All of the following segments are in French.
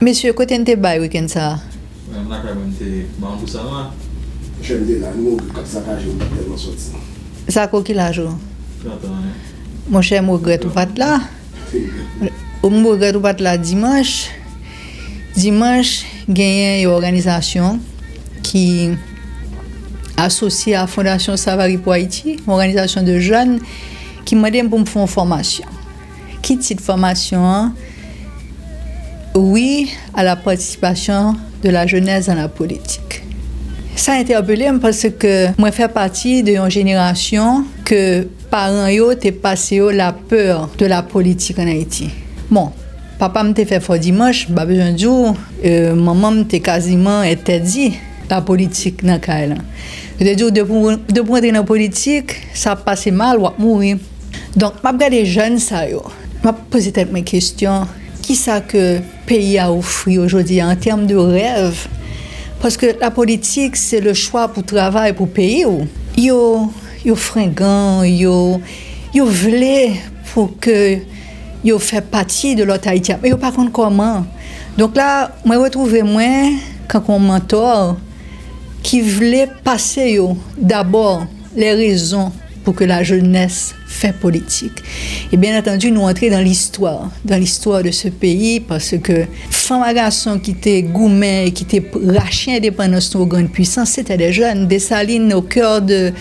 Monsieur, côté de bail week-end ça? Je me dis là, nous, comme ça, je vais tellement sortir. Ça, quoi qu'il a joué? Mon cher, je regrette ou pas là. Je regrette ou pas là dimanche. Dimanche, il y a une organisation qui associée à la Fondation Savary pour Haïti, une organisation de jeunes qui m'a demandé pour me faire une formation. Qui cette formation? Oui, à la participation de la jeunesse dans la politique. Ça a interpellé parce que moi fais partie d'une génération que parents yo t'es passé la peur de la politique en Haïti. Bon, papa m'a fait fort dimanche, pas besoin de dire, maman m'a quasiment interdit la politique dans Kaila. Je te dis de pour entrer dans la politique, ça passe mal ou mourir. Donc m'a regardé jeunes ça yo. M'a posé tellement de questions. Qui ça que le pays a offert aujourd'hui en termes de rêve? Parce que la politique, c'est le choix pour travailler, pour payer. Yo fringant, yo voulaient pour que yo fait partie de l'autre Haïti. Mais yo pas contre comment. Donc là, moi retrouvé moi quand un mentor qui voulait passer yo d'abord les raisons pour que la jeunesse fait politique. Et bien entendu, nous entrer dans l'histoire de ce pays, parce que femmes et garçons qui étaient gourmets, qui étaient rachés indépendance de grande puissance, c'était des jeunes. Dessalines, au cœur de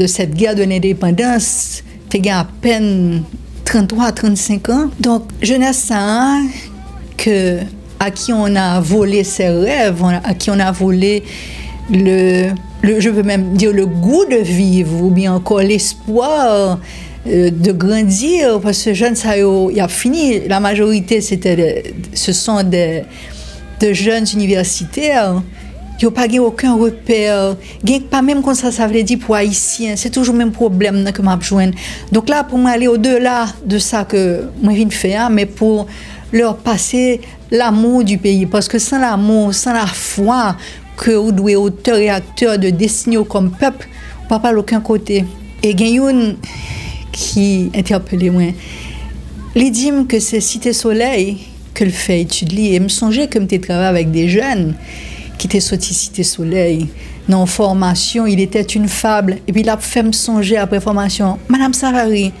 cette guerre de l'indépendance, étaient à peine 33-35 ans. Donc, jeunesse, ça, à qui on a volé ses rêves, à qui on a volé je peux même dire le goût de vivre, ou bien encore l'espoir de grandir, parce que jeunes, ça y a fini. La majorité, ce sont de jeunes universitaires qui n'ont pas aucun repère, pas même comme ça veut dire pour Haïtiens. C'est toujours le même problème que je joins. Donc là, pour moi, aller au-delà de ça que moi, je viens de faire, mais pour leur passer l'amour du pays. Parce que sans l'amour, sans la foi, que vous devez auteur et acteur de destinée comme peuple, on ne peut pas à aucun côté. Et il y a une qui interpellait moi. Il dit que c'est Cité Soleil que le fait étudier. Et je me songeais que je travaillais avec des jeunes qui étaient sortis Cité Soleil. Dans formation, il était une fable. Et puis il a fait me songer après formation. Madame Savary,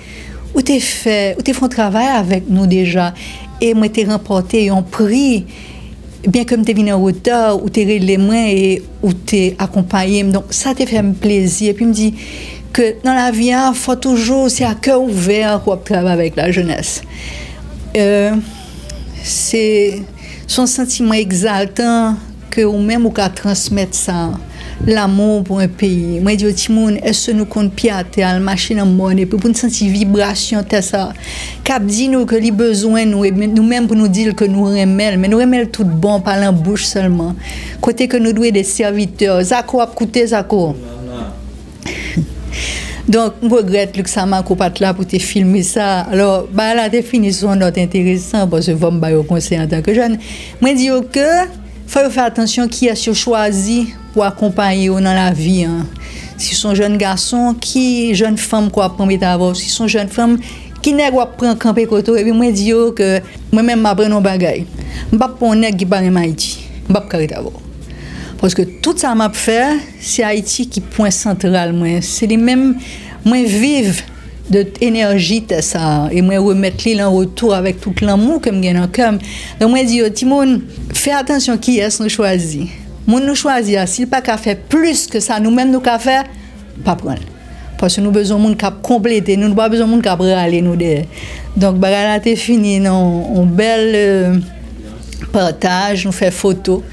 où t'es fait un travail avec nous déjà. Et moi t'ai remporté un prix. Bien comme tu es venu en retard, ou tu es les mains et ou tu es accompagné. Donc, ça te fait plaisir. Et puis, il me dit que dans la vie, il faut toujours, c'est à cœur ouvert qu'on travaille avec la jeunesse. C'est son sentiment exaltant que ou même ou qu'à transmettre ça, l'amour pour un pays. Moi, je dis, Timoun, est-ce que nous comptons pied à terre, machine en monnaie, pour nous sentir vibration, ça. Cap dit nous que les besoins, nous-mêmes pour nous dire que nous remèlons, mais nous remèlons tout bon par la bouche seulement. Côté que nous devons des serviteurs. Zako a coûté Zako. Donc, je regrette que ça m'a coupé là pour te filmer ça. Alors, la définition est intéressante parce que je vais me conseil en tant que jeune. Moi, je dis que il faut faire attention qui est choisi pour accompagner dans la vie. Hein. Si sont jeunes garçons, qui jeunes femmes quoi prendre d'abord, si sont jeunes femmes qui n'est pas prendre camper côté et puis moi dis que moi même m'apprendre un bagage. M'pas pour nèg qui parle Haïti. M'pas carré d'abord. Parce que tout ça m'a fait, c'est Haïti qui point central moi, c'est les mêmes moi vivre de énergie ça et moi remettre les en retour avec tout l'amour que me gagne en cœur. Donc moi dis Timon, fais attention qui est nous choisi. Moun nous choisir s'il pas qu'à faire plus que ça nous-mêmes nous qu'à faire pas prendre. Parce que nous besoin monde qui compléter, nous pas besoin monde qui râler nous derrière. Donc bagala t'est fini non, on bel partage, nous fait photo.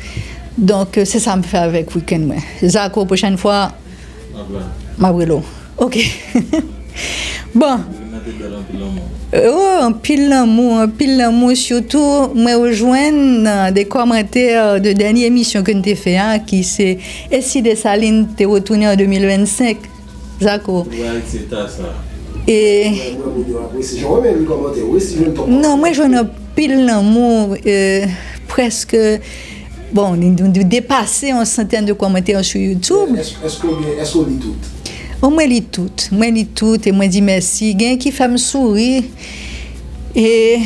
Donc c'est ça me fait avec week-end moi. Zako prochaine fois Mabrelo. OK. Bon. Un pile l'amour, surtout, moi rejoindre des commentaires de dernière émission que nous avons fait, hein, qui c'est « Et si Dessalines t'es retourné en 2025 ?» Zako. Et... Non, moi je n'ai pile l'amour, presque... Bon, nous dépasser une centaine de commentaires sur YouTube. Est-ce qu'on lit tout? Moi, je lis tout, et moi, je dis merci. Il y a qui fait me sourire. Et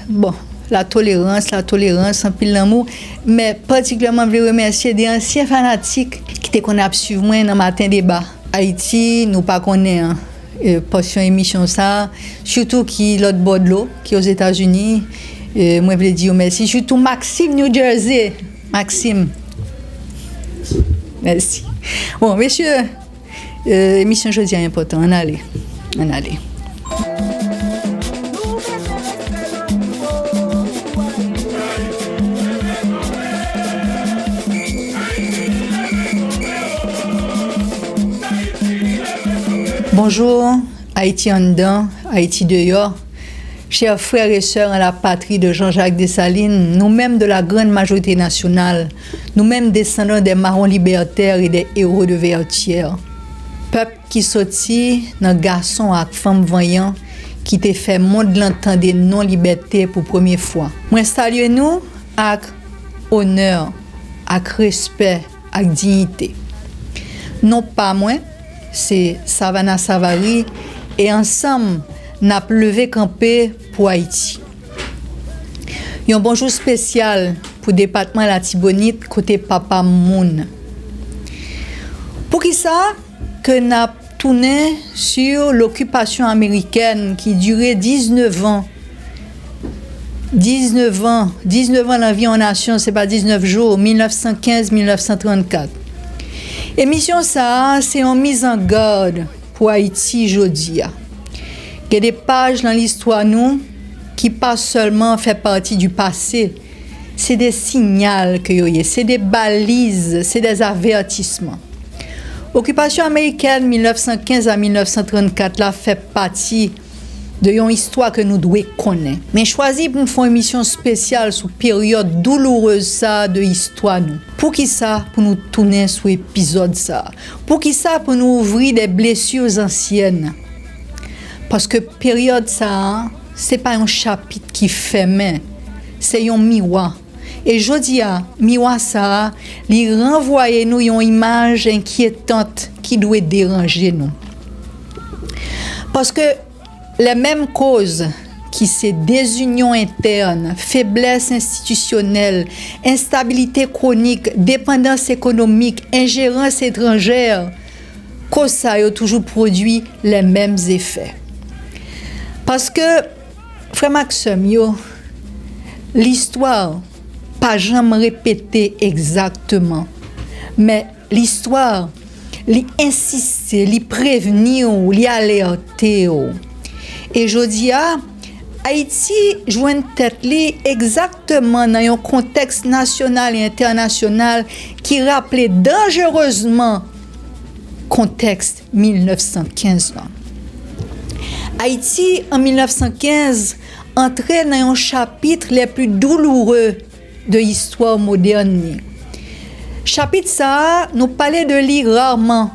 bon, la tolérance, en pile l'amour, mais particulièrement je veux remercier des anciens fanatiques qui étaient qu'on a suivi moi dans matin débat. Haïti, nous pas connaît portion émission ça, surtout qui l'autre bord de l'eau, qui est aux États-Unis. Moi je veux dire merci, surtout Maxime New Jersey. Maxime. Merci. Bon, messieurs, émission jeudi est important. On allait. Bonjour, Haïti en dedans, Haïti dehors. Chers frères et sœurs en la patrie de Jean-Jacques Dessalines, nous-mêmes de la grande majorité nationale, nous-mêmes descendants des marrons libertaires et des héros de Vertières. Peuple qui sortit dans garçons et femmes voyants qui te fait monde l'entend des non-libertés pour première fois. Moi salue nous avec honneur, avec respect, avec dignité. Non pas moi, c'est Savannah Savary et ensemble n'a levé campé pour Haïti. Un bonjour spécial pour le département de la Tibonite côté Papa Moun. Pour qui ça que n'a tourné sur l'occupation américaine qui durait 19 ans. 19 ans la vie en nation, c'est pas 19 jours, 1915-1934. Émission ça, c'est une mise en garde pour Haïti aujourd'hui. Il y a des pages dans l'histoire nous qui pas seulement fait partie du passé, c'est des signaux que y a, c'est des balises, c'est des avertissements. Occupation américaine 1915 à 1934 là fait partie de une histoire que nous devons connaître. Mais choisi pour faire une émission spéciale sur période douloureuse ça de histoire nous. Pour qui ça? Pour nous tourner sur épisode ça. Pour qui ça? Pour nous ouvrir des blessures anciennes. Parce que période ça, c'est pas un chapitre qui fait main, c'est un miroir. Et je dis à miroir ça, il renvoie nous une image inquiétante qui doit déranger nous. Parce que les mêmes causes qui c'est désunion interne, faiblesse institutionnelle, instabilité chronique, dépendance économique, ingérence étrangère, cause ça a toujours produit les mêmes effets. Parce que, frère Maxime, l'histoire, pas jamais répétée exactement, mais l'histoire, li insister, li prévenir, li alerter. Et je dis, Haïti joue une tête li exactement dans un contexte national et international qui rappelait dangereusement contexte 1915. Haïti, en 1915, entrait dans un chapitre les plus douloureux de l'histoire moderne. Chapitre ça, nous parlait de lui rarement,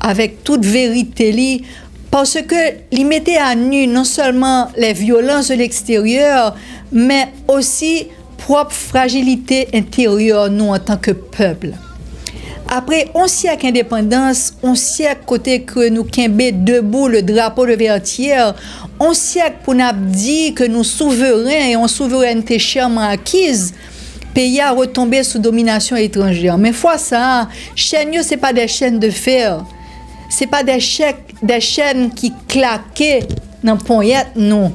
avec toute vérité li, parce que il mettait à nu non seulement les violences de l'extérieur, mais aussi propre fragilité intérieure nous en tant que peuple. Après 11 siècles d'indépendance, 11 siècles côté que nous kembe debout le drapeau de Vertières, 11 siècles pour nous dire que nous souverains et en souveraineté chèrement acquise, pays a retombé sous domination étrangère. Mais fois ça, chaînes c'est pas des chaînes de fer, c'est pas des chaînes qui claquaient dans poignette non.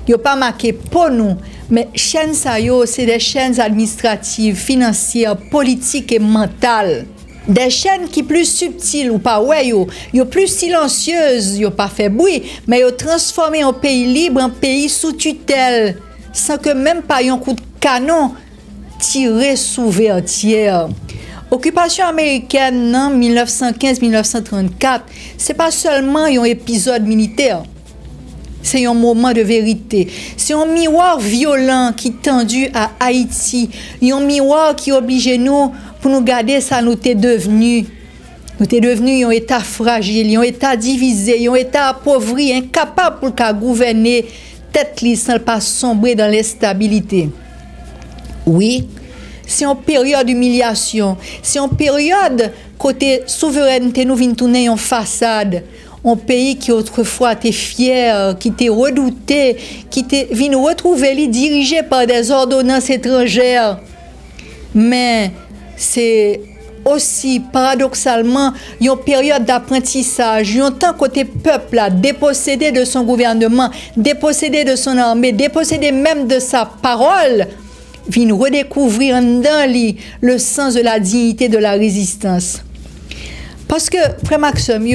Yo pas marqué pour nous, mais chaînes ça yo, c'est des chaînes administratives, financières, politiques et mentales. Des chaînes qui plus subtiles ou pas ouais yo plus silencieuses, yo pas fait bruit, mais yo transformé un pays libre en pays sous tutelle sans que même pas un coup de canon tiré sous Vertières. Occupation américaine en 1915-1934, c'est pas seulement un épisode militaire. C'est un moment de vérité. C'est un miroir violent qui tendu à Haïti. Un miroir qui oblige nous pour nous garder ça nous t'est devenu. Nous t'est devenu un état fragile, un état divisé, un état appauvri, incapable pour qu'à gouverner tête li sans pas sombrer dans l'instabilité. Oui, c'est une période d'humiliation, c'est une période côté souveraineté nous vient tourner en façade. un pays qui autrefois était fier, qui était redouté, qui était venu retrouver dirigé par des ordonnances étrangères. Mais c'est aussi paradoxalement une période d'apprentissage, un temps côté peuple là, dépossédé de son gouvernement, dépossédé de son armée, dépossédé même de sa parole, vient redécouvrir dans lui le sens de la dignité de la résistance. Parce que, frère Maxime,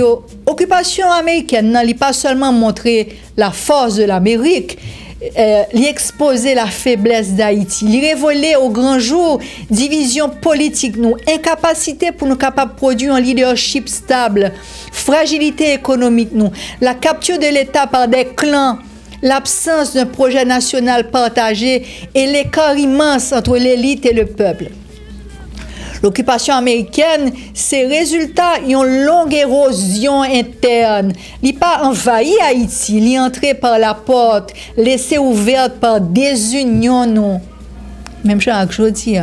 l'occupation américaine n'a pas seulement montré la force de l'Amérique, l'exposer la faiblesse d'Haïti, les révéler au grand jour, division politique, nous, incapacité pour nous capables de produire un leadership stable, fragilité économique, nous, la capture de l'État par des clans, l'absence d'un projet national partagé et l'écart immense entre l'élite et le peuple. L'occupation américaine, c'est résultat d'une longue érosion interne. Il n'a pas envahi Haïti, il est entré par la porte, laissé ouverte par désunion, non. Même chose que je dis.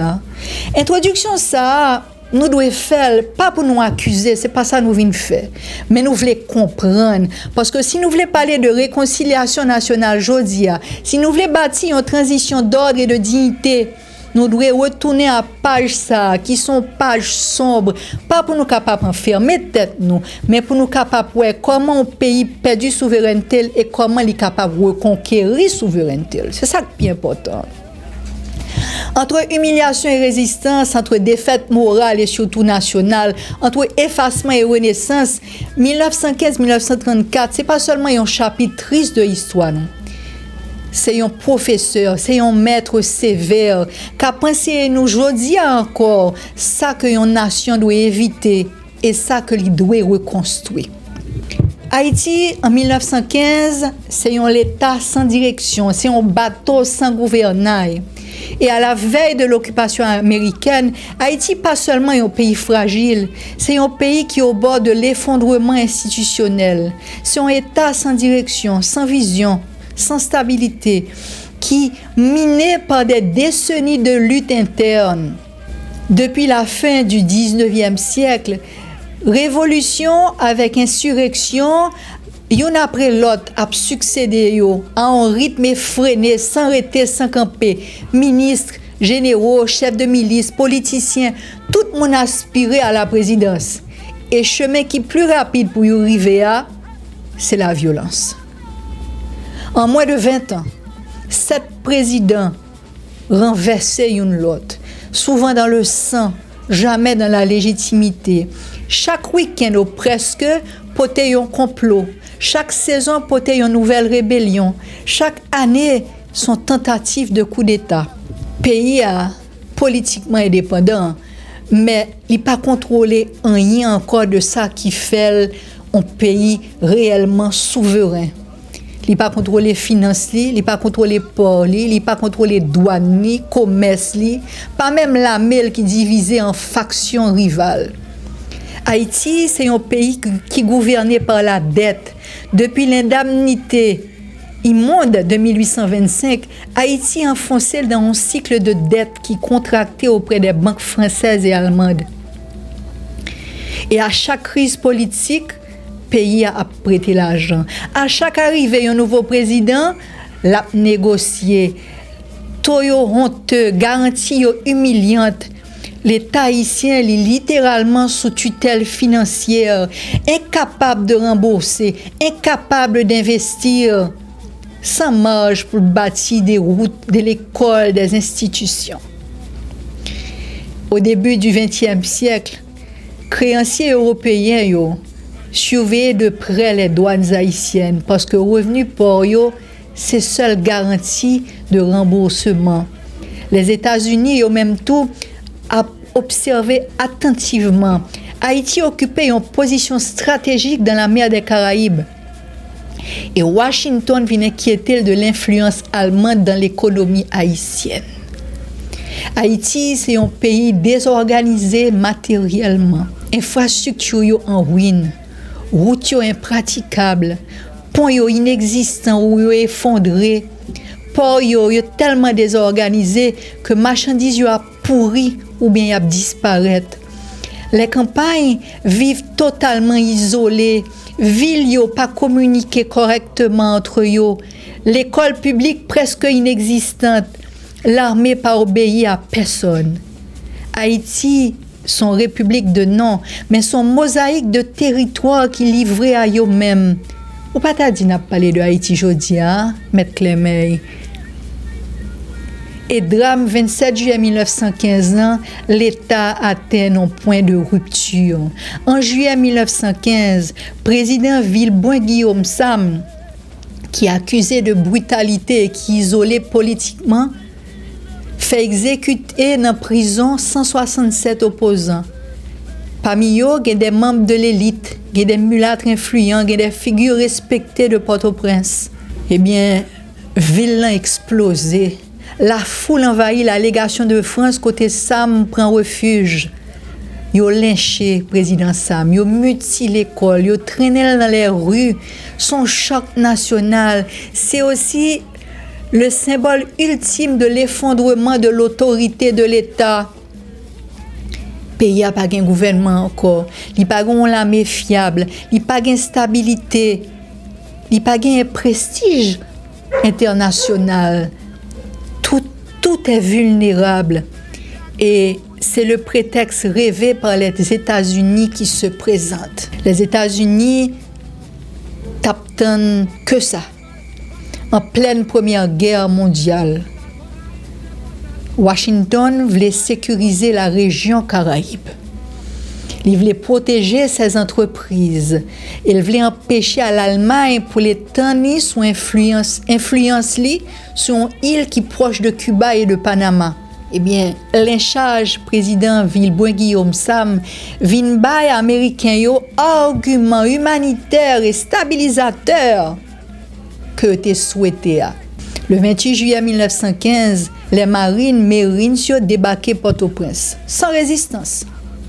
Introduction, ça, nous devons faire, pas pour nous accuser, c'est pas ça que nous venons faire. Mais nous voulons comprendre. Parce que si nous voulons parler de réconciliation nationale aujourd'hui, si nous voulons bâtir une transition d'ordre et de dignité, nous devons retourner à pages ça, qui sont pages sombres, pas pour nous capables d'enfermer tête nous, mais pour nous capables de voir comment un pays perdu souveraineté et comment il est capable de reconquérir souveraineté. C'est ça qui est important. Entre humiliation et résistance, entre défaite morale et surtout nationale, entre effacement et renaissance, 1915-1934, c'est pas seulement un chapitre triste de l'histoire, non. C'est un professeur, c'est un maître sévère qui a pensé nous aujourd'hui encore ça que une nation doit éviter et ça que lui doit reconstruire. Haïti, en 1915, c'est un État sans direction, c'est un bateau sans gouvernail. Et à la veille de l'occupation américaine, Haïti pas seulement un pays fragile, c'est un pays qui est au bord de l'effondrement institutionnel. C'est un État sans direction, sans vision, sans stabilité, qui miné par des décennies de lutte interne. Depuis la fin du 19e siècle, révolution avec insurrection, y'en après l'autre a succédé à un rythme effréné, sans arrêter, sans camper. Ministres, généraux, chefs de milice, politiciens, tout le monde aspirait à la présidence. Et le chemin qui est plus rapide pour y arriver à, c'est la violence. En moins de 20 ans, 7 présidents renversaient une l'autre, souvent dans le sang, jamais dans la légitimité. Chaque week-end ou presque, potait un complot. Chaque saison, potait une nouvelle rébellion. Chaque année, son tentative de coup d'État. Pays politiquement indépendant, mais il n'a pas contrôlé rien encore de ça qui fait un pays réellement souverain. Il n'a pas contrôlé les finances, il n'a pas contrôlé les ports, il n'a pas contrôlé les douanes, le commerce, pas même la mêle qui divisait en factions rivales. Haïti, c'est un pays qui est gouverné par la dette. Depuis l'indemnité immonde de 1825, Haïti est enfoncé dans un cycle de dette qui contractait auprès des banques françaises et allemandes. Et à chaque crise politique, le pays a prêté l'argent. À chaque arrivée un nouveau président, l'a négocié. Taux honteux, garantie humiliante. L'État haïtien est littéralement sous tutelle financière, incapable de rembourser, incapable d'investir, sans marge pour bâtir des routes, de l'école, des institutions. Au début du XXe siècle, créanciers européens surveillaient de près les douanes haïtiennes parce que revenu pour eux, c'est seule garantie de remboursement. Les États-Unis, au même temps, a observé attentivement. Haïti occupait une position stratégique dans la mer des Caraïbes. Et Washington vient inquiéter de l'influence allemande dans l'économie haïtienne. Haïti, c'est un pays désorganisé matériellement. Infrastructures en ruine, routes impraticables, ponts inexistants ou effondrés, ports tellement désorganisés que marchandises a pourri ou bien a disparaître. Les campagnes vivent totalement isolée, ville yo pas communiquer correctement entre yo, l'école publique presque inexistante, l'armée pas obéi à personne. Haïti, son république de nom, mais son mosaïque de territoire qui livrait à eux-mêmes. Ou pas t'a dit n'a parlé de Haïti jodi, hein, Maître Clémeil. Et drame 27 juillet 1915, l'État atteint un point de rupture. En juillet 1915, président Villeboin-Guillaume Sam, qui est accusé de brutalité et qui est isolé politiquement, fait exécuter dans la prison 167 opposants. Parmi eux, il y a des membres de l'élite, il y a des mulâtres influents, il y a des figures respectées de Port-au-Prince. Eh bien, ville a explosé. La foule envahit la légation de France côté Sam prend refuge. Ils ont lynché président Sam, ils ont mutilé l'école, ils ont traîné dans les rues. Son choc national, c'est aussi le symbole ultime de l'effondrement de l'autorité de l'État. Le pays n'a pas de gouvernement encore, il n'y a pas de l'armée fiable, il n'y a pas de stabilité, il n'y a pas de prestige international. Tout est vulnérable. Et c'est le prétexte rêvé par les États-Unis qui se présente. Les États-Unis t'attendent que ça. En pleine Première Guerre mondiale, Washington voulait sécuriser la région Caraïbe. Il voulait protéger ses entreprises. Il voulait empêcher à l'Allemagne pour les tenir sous influence sur une île qui est proche de Cuba et de Panama. Eh bien, lynchage président Villeboin-Guillaume Sam vient bay américain yo argument humanitaire et stabilisateur que te souhaité. Le 28 juillet 1915, les marines mérinos débarquaient Port-au-Prince sans résistance,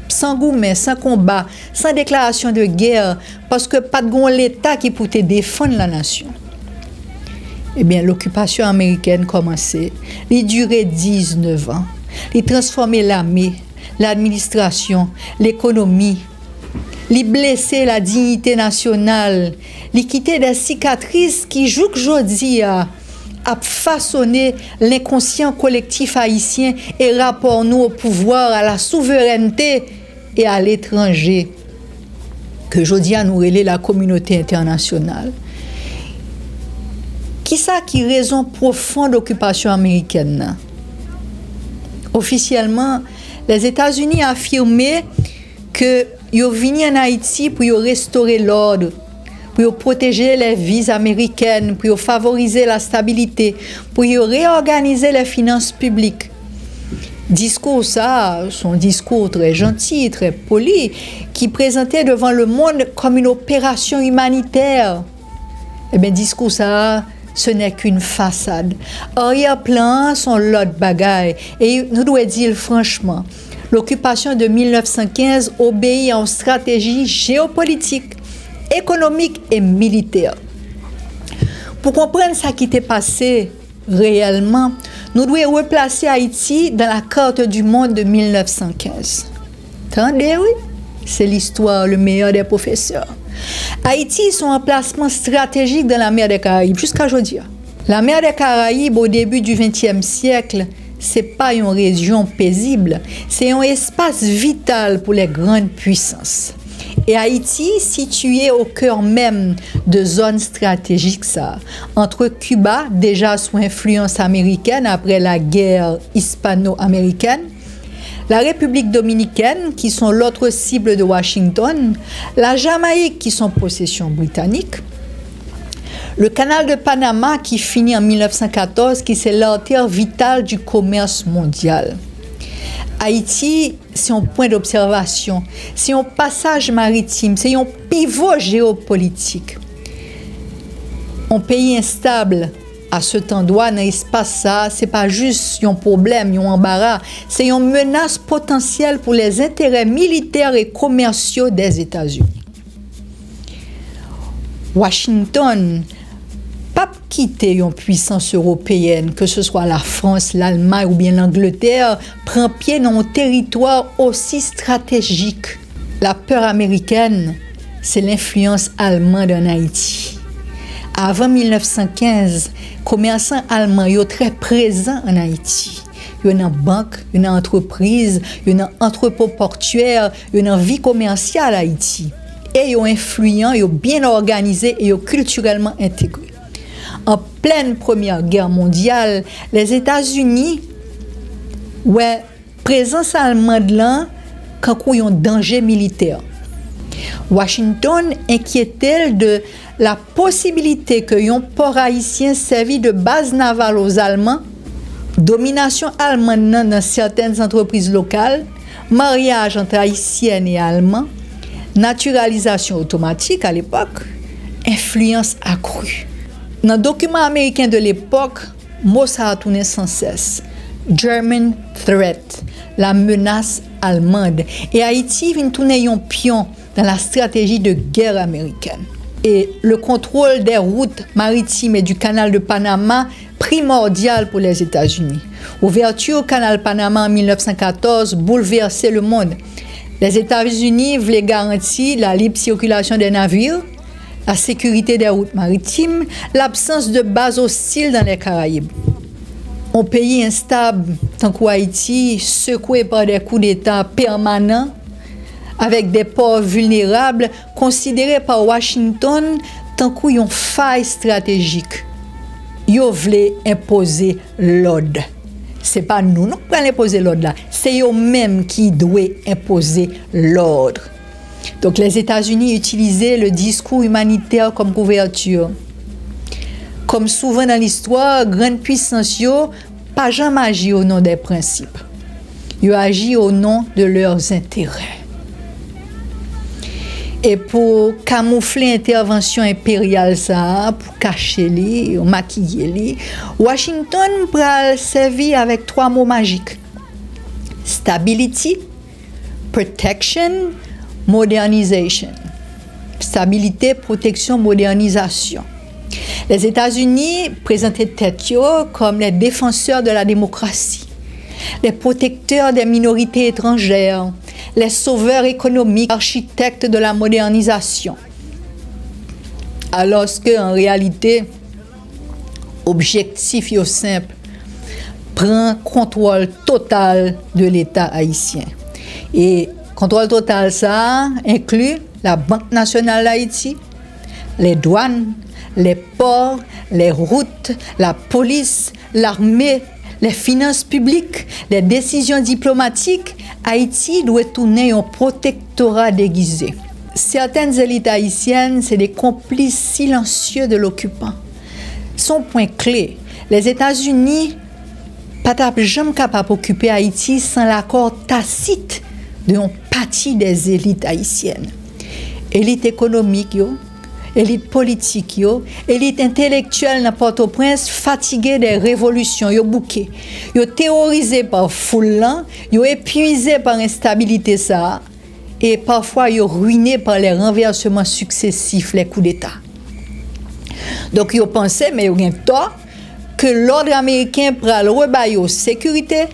sans gourmet, sans combat, sans déclaration de guerre, parce que pas de l'État qui pouvait défendre la nation. Eh bien, l'occupation américaine commençait. Elle durait 19 ans. Elle transformait l'armée, l'administration, l'économie. Elle blessait la dignité nationale. Elle quittait des cicatrices qui, aujourd'hui, a façonné l'inconscient collectif haïtien et rapport nous au pouvoir, à la souveraineté et à l'étranger, que aujourd'hui nous relève la communauté internationale. Qui ça qui raison profonde d'occupation américaine? Officiellement, les États-Unis ont affirmé que ils sont venus en Haïti pour restaurer l'ordre, pour protéger les vies américaines, pour favoriser la stabilité, pour réorganiser les finances publiques. Discours ça, son discours très gentil, très poli, qui présentait devant le monde comme une opération humanitaire. Eh bien, discours ça, ce n'est qu'une façade. Arrière-plan sont l'autre bagaille. Et nous devons dire franchement, l'occupation de 1915 obéit à une stratégie géopolitique, économique et militaire. Pour comprendre ce qui s'est passé réellement, nous devons replacer Haïti dans la carte du monde de 1915. Attendez, oui, c'est l'histoire, le meilleur des professeurs. Haïti, son emplacement stratégique dans la mer des Caraïbes, jusqu'à aujourd'hui. La mer des Caraïbes, au début du XXe siècle, ce n'est pas une région paisible, c'est un espace vital pour les grandes puissances. Et Haïti, situé au cœur même de zones stratégiques, ça, entre Cuba, déjà sous influence américaine après la guerre hispano-américaine, la République dominicaine, qui sont l'autre cible de Washington, la Jamaïque, qui sont possession britannique, le canal de Panama, qui finit en 1914, qui c'est l'artère vitale du commerce mondial. Haïti, c'est un point d'observation, c'est un passage maritime, c'est un pivot géopolitique. Un pays instable, à cet endroit, dans l'espace, ça, c'est pas juste un problème, un embarras, c'est une menace potentielle pour les intérêts militaires et commerciaux des États-Unis. Washington, pas quitter une puissance européenne, que ce soit la France, l'Allemagne ou bien l'Angleterre, prend pied dans un territoire aussi stratégique. La peur américaine, c'est l'influence allemande en Haïti. Avant 1915, commerçants allemands sont très présents en Haïti. Il y a une banque, une entreprise, une entrepôt portuaire, une vie commerciale à Haïti. Et ils sont influents, ils sont bien organisés et ils sont culturellement intégrés. En pleine Première Guerre mondiale, les États-Unis, présence allemande là, quand il y a un danger militaire. Washington inquiétait de la possibilité que un port haïtien servi de base navale aux Allemands, domination allemande dans certaines entreprises locales, mariage entre haïtiennes et allemands, naturalisation automatique à l'époque, influence accrue. Dans le document américain de l'époque, mot ça a tourné sans cesse. German threat, la menace allemande. Et Haïti vient tourner un pion dans la stratégie de guerre américaine. Et le contrôle des routes maritimes et du canal de Panama, primordial pour les États-Unis. Ouverture au canal Panama en 1914 bouleversait le monde. Les États-Unis voulaient garantir la libre circulation des navires, la sécurité des routes maritimes, l'absence de bases hostiles dans les Caraïbes. Un pays instable, tant qu'Haïti, secoué par des coups d'État permanents, avec des ports vulnérables, considérés par Washington tant qu'une faille stratégique. Ils voulaient imposer l'ordre. Ce n'est pas nous qui allons imposer l'ordre là, c'est eux-mêmes qui doivent imposer l'ordre. Donc les États-Unis utilisaient le discours humanitaire comme couverture. Comme souvent dans l'histoire, grandes puissances n'ont pas jamais agi au nom des principes. Ils ont agi au nom de leurs intérêts. Et pour camoufler l'intervention impériale, ça, pour cacher les, maquiller les, Washington pral servi avec 3 mots magiques. Stability, protection, modernization. Stabilité, protection, modernisation. Les États-Unis présentaient tête comme les défenseurs de la démocratie, les protecteurs des minorités étrangères, les sauveurs économiques, architectes de la modernisation. Alors qu'en réalité, objectif yo simple, prend contrôle total de l'État haïtien. Et contrôle total ça inclut la Banque nationale d'Haïti, les douanes, les ports, les routes, la police, l'armée, les finances publiques, les décisions diplomatiques. Haïti doit tourner un protectorat déguisé. Certaines élites haïtiennes, c'est des complices silencieux de l'occupant. Son point clé, les États-Unis pas jamais capables d'occuper Haïti sans l'accord tacite d'une partie des élites haïtiennes. Élite économique, élite politique, élite intellectuelle dans Port-au-Prince, fatiguée des révolutions, bouquées. Terrorisée par foule, épuisée par l'instabilité ça, et parfois ruinée par les renversements successifs, les coups d'État. Donc ils pensaient, mais ils ont tort, que l'ordre américain pral rebailler sécurité,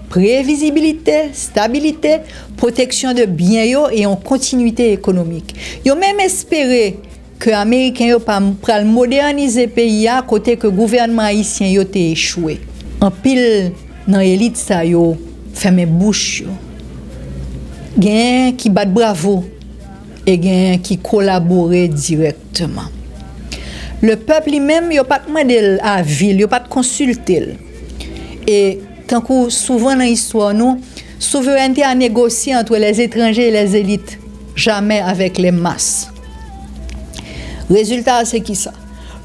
prévisibilité, stabilité, protection de biens et en continuité économique. Ils ont même espéré que les Américains pral moderniser le pays à côté que le gouvernement haïtien a échoué. En pile, dans l'élite, ça a fermé bouche. Gen qui bat bravo et gen qui collaborent directement. Le peuple lui-même, il n'a pas demandé à la ville, il n'a pas consulté. Et tant que souvent dans l'histoire, nous, souveraineté à négocier entre les étrangers et les élites, jamais avec les masses. Résultat, c'est qui ça?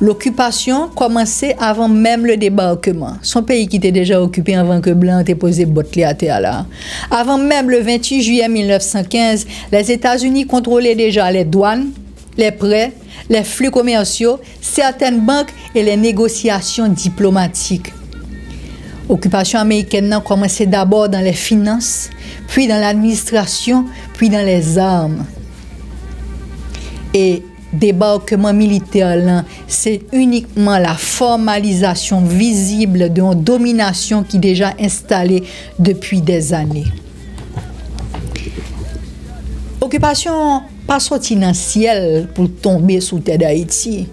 L'occupation commençait avant même le débarquement. Son pays qui était déjà occupé avant que Blanc ait posé botte à terre là. Avant même le 28 juillet 1915, les États-Unis contrôlaient déjà les douanes, les prêts, les flux commerciaux, certaines banques et les négociations diplomatiques. L'occupation américaine a commencé d'abord dans les finances, puis dans l'administration, puis dans les armes. Et débarquement militaire, là, c'est uniquement la formalisation visible d'une domination qui est déjà installée depuis des années. occupation pas sorti dans le ciel pour tomber sous terre d'Haïti.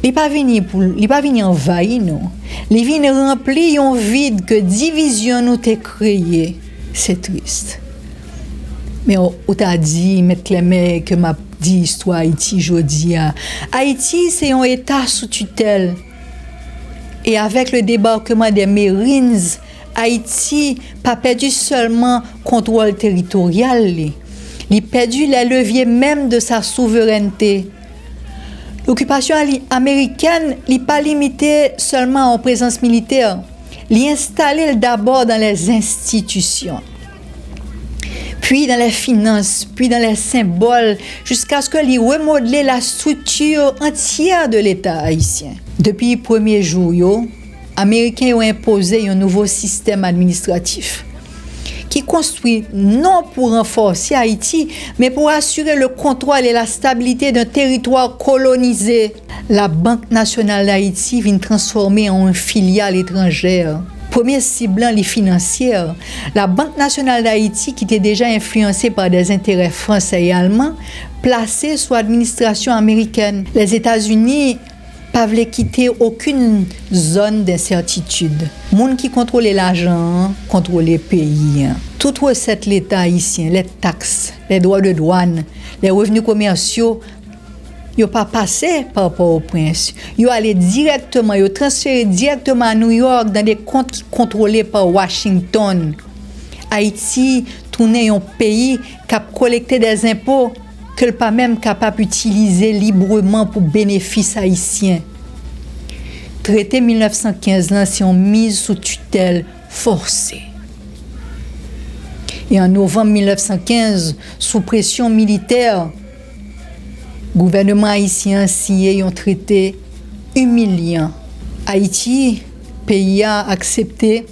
Il pas venu envahir nous. Il vient remplir un vide que division nous t'a créé. C'est triste. Mais on t'a dit, M. Clément, que m'a dit histoire Haïti jodi. Haïti, c'est un État sous tutelle. Et avec le débarquement des Marines, Haïti n'a pas perdu seulement contrôle territorial. Il a perdu les leviers même de sa souveraineté. L'occupation américaine n'est pas limitée seulement en présence militaire. Elle est installée d'abord dans les institutions, puis dans les finances, puis dans les symboles, jusqu'à ce qu'elle remodèle la structure entière de l'État haïtien. Depuis le premier jour, les Américains ont imposé un nouveau système administratif qui construit non pour renforcer Haïti, mais pour assurer le contrôle et la stabilité d'un territoire colonisé. La Banque nationale d'Haïti vient transformer en une filiale étrangère. Premier ciblant les financières, la Banque nationale d'Haïti, qui était déjà influencée par des intérêts français et allemands, placée sous administration américaine. Les États-Unis pas voulaient quitter aucune zone d'incertitude. Monde qui contrôlait l'argent, contrôlait le pays. Toute recette de l'État haïtien, les taxes, les droits de douane, les revenus commerciaux, ils pas passé par Port-au-Prince. Ils allaient directement, ils transféré directement à New York dans des comptes contrôlés par Washington. Haïti tournait un pays qui a collecté des impôts que pas même capable d'utiliser librement pour bénéfice haïtien. Traité 1915 là, c'est une mise sous tutelle forcée. Et en novembre 1915, sous pression militaire, le gouvernement haïtien a signé un traité humiliant. Haïti, pays a accepté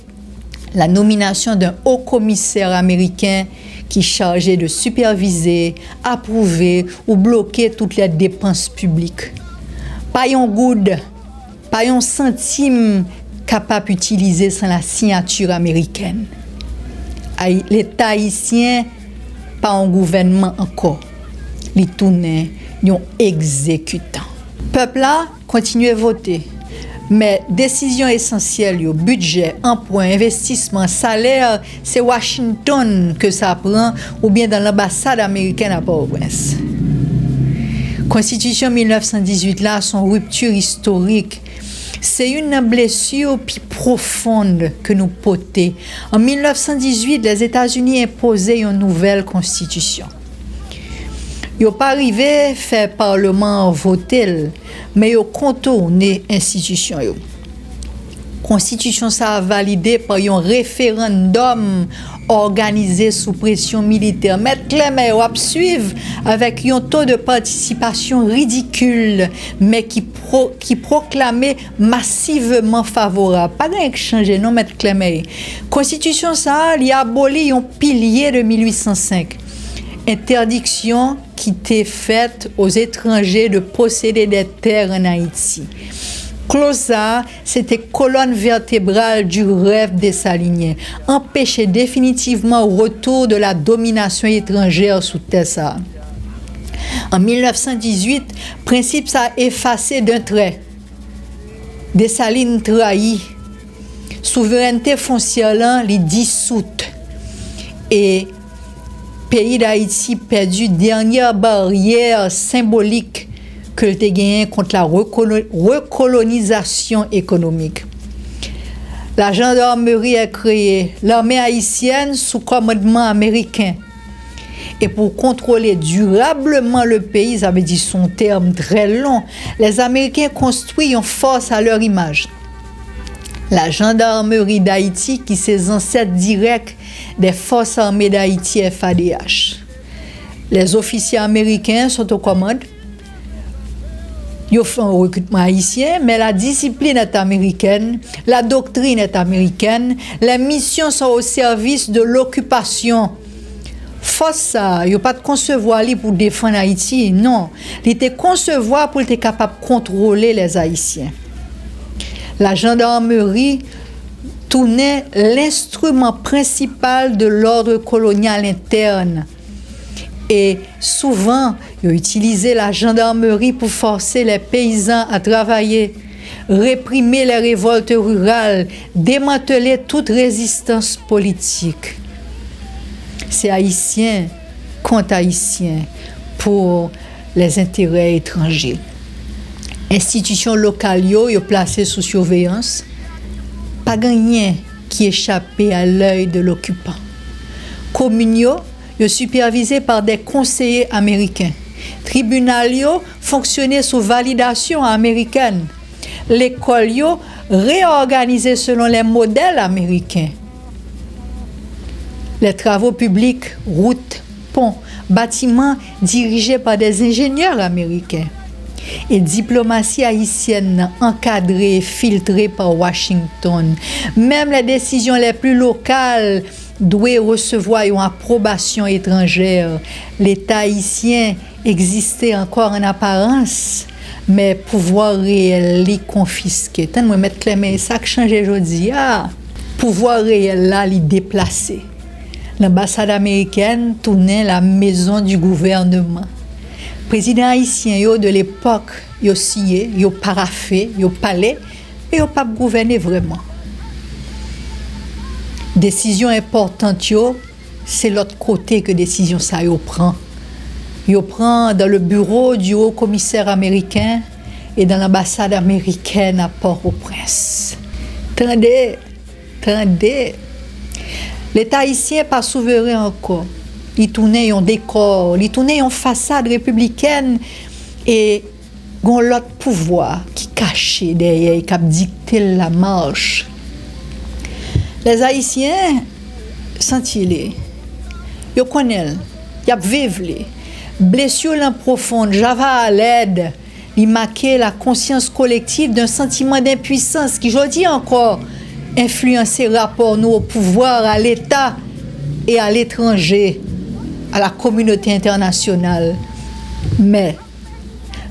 la nomination d'un haut commissaire américain qui est chargé de superviser, approuver ou bloquer toutes les dépenses publiques. Pas un goude, pas un centime capable d'utiliser sans la signature américaine. L'État haïtien, pas un gouvernement encore. Il tournait un exécutant. Le peuple là continue à voter. Mais décision essentielle, budget, emploi, investissement, salaire, c'est Washington que ça prend ou bien dans l'ambassade américaine à Port-au-Prince. Constitution 1918 là, son rupture historique, c'est une blessure plus profonde que nous portons. En 1918, les États-Unis imposaient une nouvelle constitution. Ils n'ont pas arrivé à faire parlement voter, mais ils ont contourné l'institution. La constitution ça a validé par un référendum organisé sous pression militaire. M. Clément a suivi avec un taux de participation ridicule, mais qui proclamait massivement favorable. Pas d'un changer, non, M. Clément. La constitution ça a aboli un pilier de 1805. Interdiction qui était faite aux étrangers de posséder des terres en Haïti. Clausa, c'était colonne vertébrale du rêve des Saliniens, empêcher définitivement le retour de la domination étrangère sous Tessa. En 1918, principe ça a effacé d'un trait. Dessalines trahi, souveraineté foncière là, les dissoute. Et pays d'Haïti perdu dernière barrière symbolique que le gagné contre la recolonisation économique. La gendarmerie est créée, l'armée haïtienne sous commandement américain. Et pour contrôler durablement le pays, ça veut dire son terme très long, les Américains construisent une force à leur image. La gendarmerie d'Haïti, qui ses ancêtres directs des forces armées d'Haïti FADH. Les officiers américains sont aux commandes. Ils font un recrutement haïtien, mais la discipline est américaine, la doctrine est américaine, les missions sont au service de l'occupation. Force ça, il n'y a pas de concevoir pour défendre Haïti, non. Il était concevoir pour être capable de contrôler les Haïtiens. La gendarmerie tournait l'instrument principal de l'ordre colonial interne. Et souvent, ils ont utilisé la gendarmerie pour forcer les paysans à travailler, réprimer les révoltes rurales, démanteler toute résistance politique. C'est haïtien contre haïtien pour les intérêts étrangers. Institutions locales yo placées sous surveillance, pas gagné qui échappait à l'œil de l'occupant. Communes yo supervisées par des conseillers américains. Tribunal yo fonctionnait sous validation américaine. L'école yo réorganisée selon les modèles américains. Les travaux publics, routes, ponts, bâtiments dirigés par des ingénieurs américains. Et diplomatie haïtienne encadrée, filtrée par Washington. Même les décisions les plus locales doivent recevoir une approbation étrangère. L'État haïtien existait encore en apparence, mais pouvoir réel l'y confisqué. Tant de mettre clair, mais ça a changé aujourd'hui. Pouvoir réel là, l'y déplacé. L'ambassade américaine tournait la maison du gouvernement. Président haïtien yo de l'époque, yo signé, yo paraffé, yo palais, et yo pas gouverné vraiment. Décision importante yo, c'est l'autre côté que décision ça yo prend. Yo prend dans le bureau du haut commissaire américain et dans l'ambassade américaine à Port-au-Prince. Tendez. L'État haïtien pas souverain encore. Il tournait un décor, il tournait une façade républicaine et gon l'autre pouvoir qui cachait derrière, qui a dicté la marche. Les Haïtiens sentent-ils, ils connaissent, ils vivent, blessure en profonde, java à l'aide, ils marquent la conscience collective d'un sentiment d'impuissance qui, je dis encore, influence les rapports nous au pouvoir, à l'État et à l'étranger, à la communauté internationale. Mais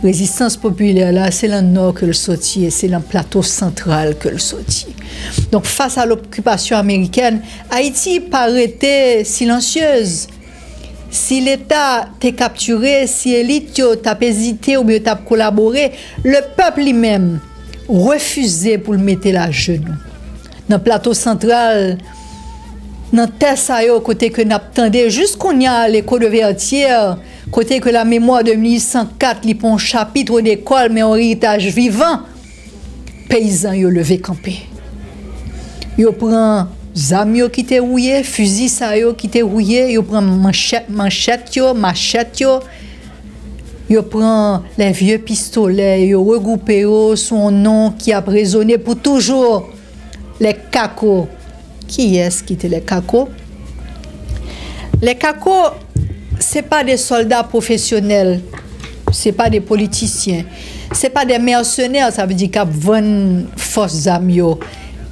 résistance populaire là, c'est le nord que le sortit, c'est le plateau central que le sortit. Donc face à l'occupation américaine, Haïti paraît silencieuse. Si l'État t'a capturé, si l'élite t'a hésité ou bien t'a collaboré, le peuple lui-même refusait pour le mettre à genoux. Dans le plateau central, dans Tessa yo côté que n'attendait jusqu'on y a l'école de Vertière, côté que la mémoire de 1804 li pon chapitre d'école mais un héritage vivant, paysans yo levé campé. Yo prend zam yo qui te rouillé, fusil sa yo qui te rouillé, yo prend machette yo, yo prend les vieux pistolets, yo regroupé yo son nom qui a résonné pour toujours, les cacos. Qui est-ce qui était les cacos? Les cacos, ce n'est pas des soldats professionnels, ce n'est pas des politiciens, ce n'est pas des mercenaires, ça veut dire qu'ils vendent force d'armes.